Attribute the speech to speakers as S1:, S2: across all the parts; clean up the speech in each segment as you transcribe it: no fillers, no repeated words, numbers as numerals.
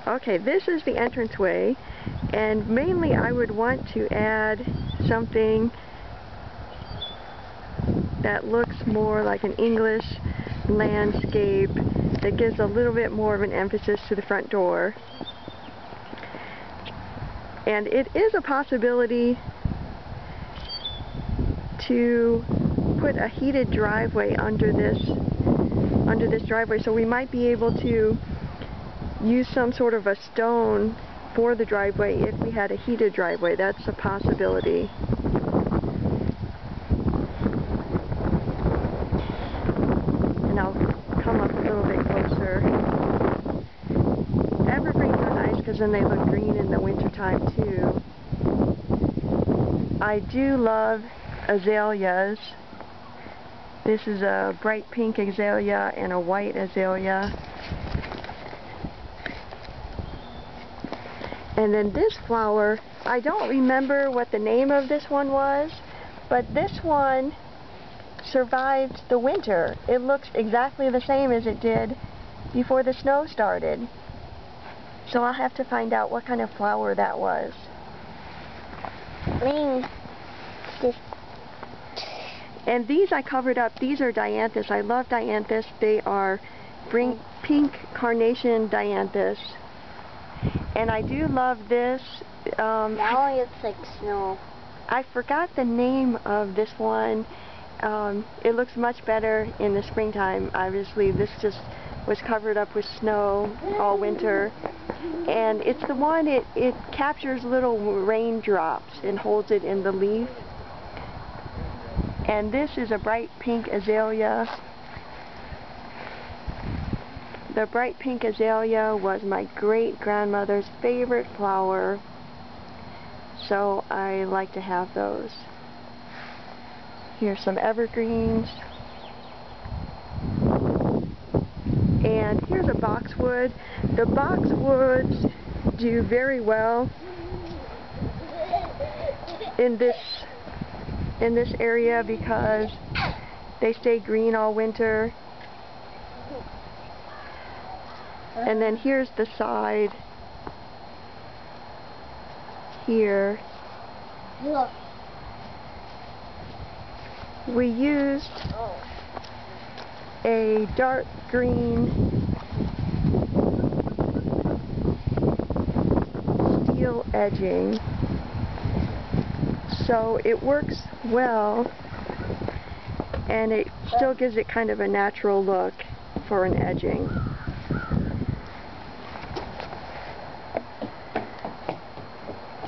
S1: Okay, this is the entranceway, and mainly I would want to add something that looks more like an English landscape that gives a little bit more of an emphasis to the front door. And it is a possibility to put a heated driveway under this driveway, so we might be able to use some sort of a stone for the driveway if we had a heated driveway. That's a possibility. And I'll come up a little bit closer. Evergreens are nice because then they look green in the wintertime too. I do love azaleas. This is a bright pink azalea and a white azalea. And then this flower, I don't remember what the name of this one was, but this one survived the winter. It looks exactly the same as it did before the snow started. So I'll have to find out what kind of flower that was. And these I covered up. These are dianthus. I love dianthus. They are pink carnation dianthus. And I do love this.
S2: Now it's like snow.
S1: I forgot the name of this one. It looks much better in the springtime. Obviously, this just was covered up with snow all winter. And it's the one, it captures little raindrops and holds it in the leaf. And this is a bright pink azalea. The bright pink azalea was my great-grandmother's favorite flower, so I like to have those. Here's some evergreens. And here's a boxwood. The boxwoods do very well in this area because they stay green all winter. And then here's the side here.
S2: Look.
S1: We used a dark green steel edging, so it works well and it still gives it kind of a natural look for an edging.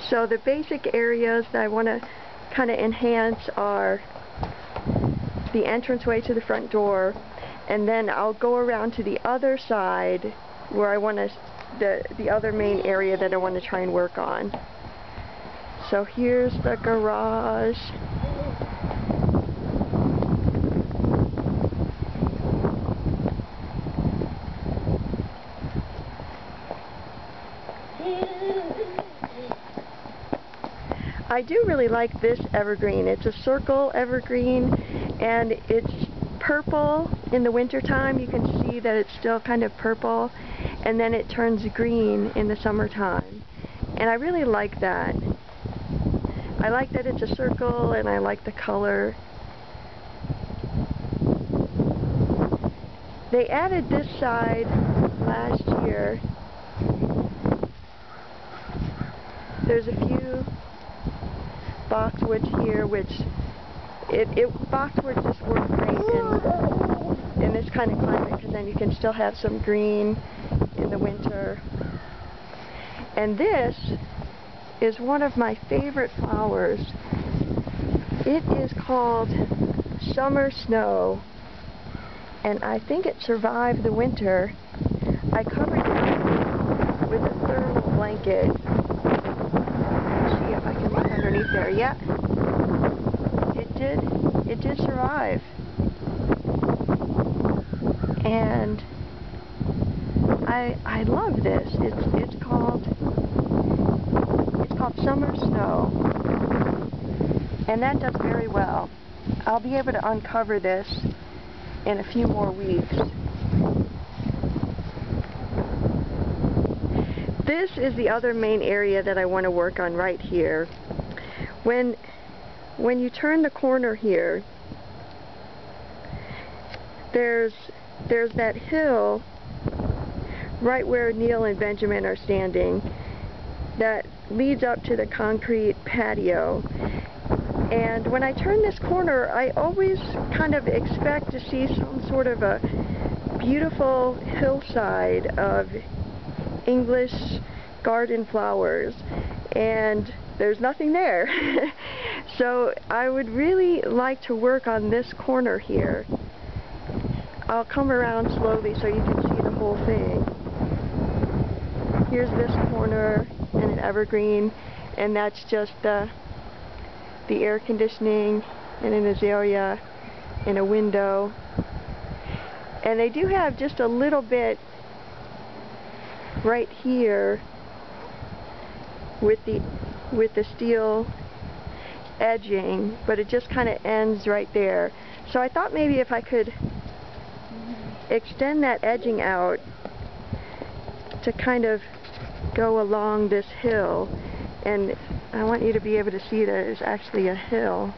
S1: So the basic areas that I want to kind of enhance are the entranceway to the front door, and then I'll go around to the other side where I want to, the other main area that I want to try and work on. So here's the garage. I do really like this evergreen. It's a circle evergreen, and it's purple in the wintertime. You can see that it's still kind of purple, and then it turns green in the summertime. And I really like that. I like that it's a circle, and I like the color. They added this side last year. There's a few boxwoods here, which boxwoods just work great in this kind of climate, because then you can still have some green in the winter. And this is one of my favorite flowers. It is called Summer Snow, and I think it survived the winter. I covered it with a thermal blanket. See if I can look underneath there. Yeah, it did survive. And I love this. It's called Summer Snow, and that does very well. I'll be able to uncover this in a few more weeks. this is the other main area that I want to work on right here. When you turn the corner here, there's that hill right where Neil and Benjamin are standing that leads up to the concrete patio. And when I turn this corner, I always kind of expect to see some sort of a beautiful hillside of English garden flowers, and there's nothing there. So I would really like to work on this corner here. I'll come around slowly so you can see the whole thing. Here's this corner and an evergreen, and that's just the air conditioning and an azalea and a window. And they do have just a little bit right here with the steel edging, but it just kind of ends right there. So I thought maybe if I could extend that edging out to kind of go along this hill, and I want you to be able to see that it's actually a hill.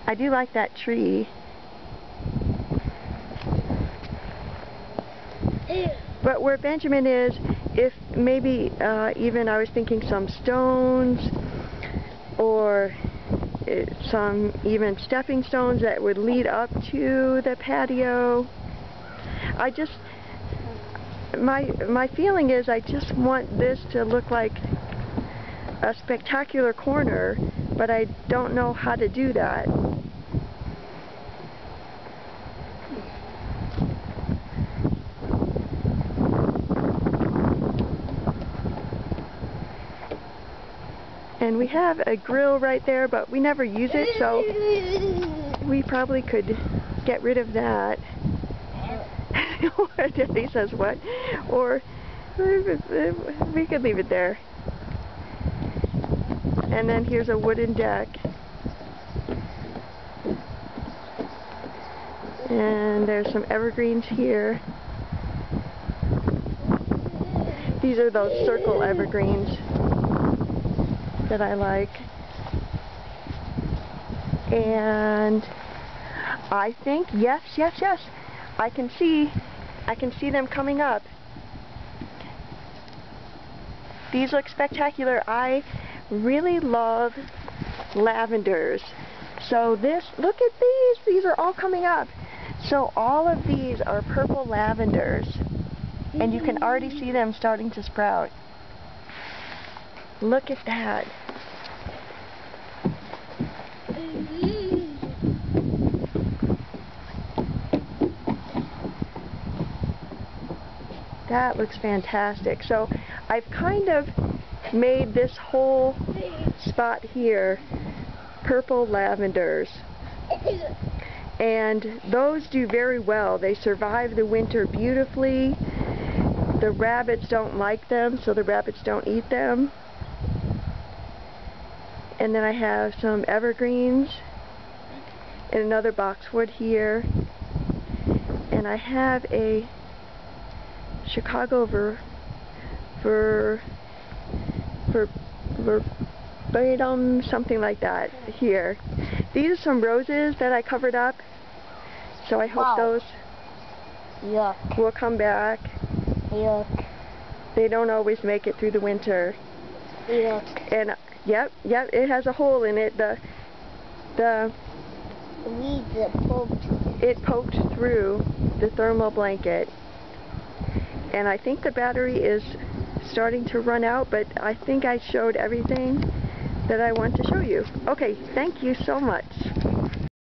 S1: I do like that tree. But where Benjamin is, if maybe even I was thinking some stones or some even stepping stones that would lead up to the patio. My feeling is I just want this to look like a spectacular corner, but I don't know how to do that. And we have a grill right there, but we never use it, so we probably could get rid of that. He says what? Or we could leave it there. And then here's a wooden deck. And there's some evergreens here. These are those circle evergreens that I like. And I think, yes, I can see them coming up. These look spectacular. I really love lavenders. So look at these are all coming up. So all of these are purple lavenders, and you can already see them starting to sprout. Look at that. That looks fantastic. So I've kind of made this whole spot here purple lavenders. And those do very well. They survive the winter beautifully. The rabbits don't like them, so the rabbits don't eat them. And then I have some evergreens and another boxwood here. And I have a Chicago verbatim, something like that here. These are some roses that I covered up, so I hope those will come back.
S2: Yuck.
S1: They don't always make it through the winter.
S2: Yuck.
S1: And yep, it has a hole in it. The
S2: weeds that poked.
S1: It poked through the thermal blanket. And I think the battery is starting to run out, but I think I showed everything that I want to show you. Okay, thank you so much.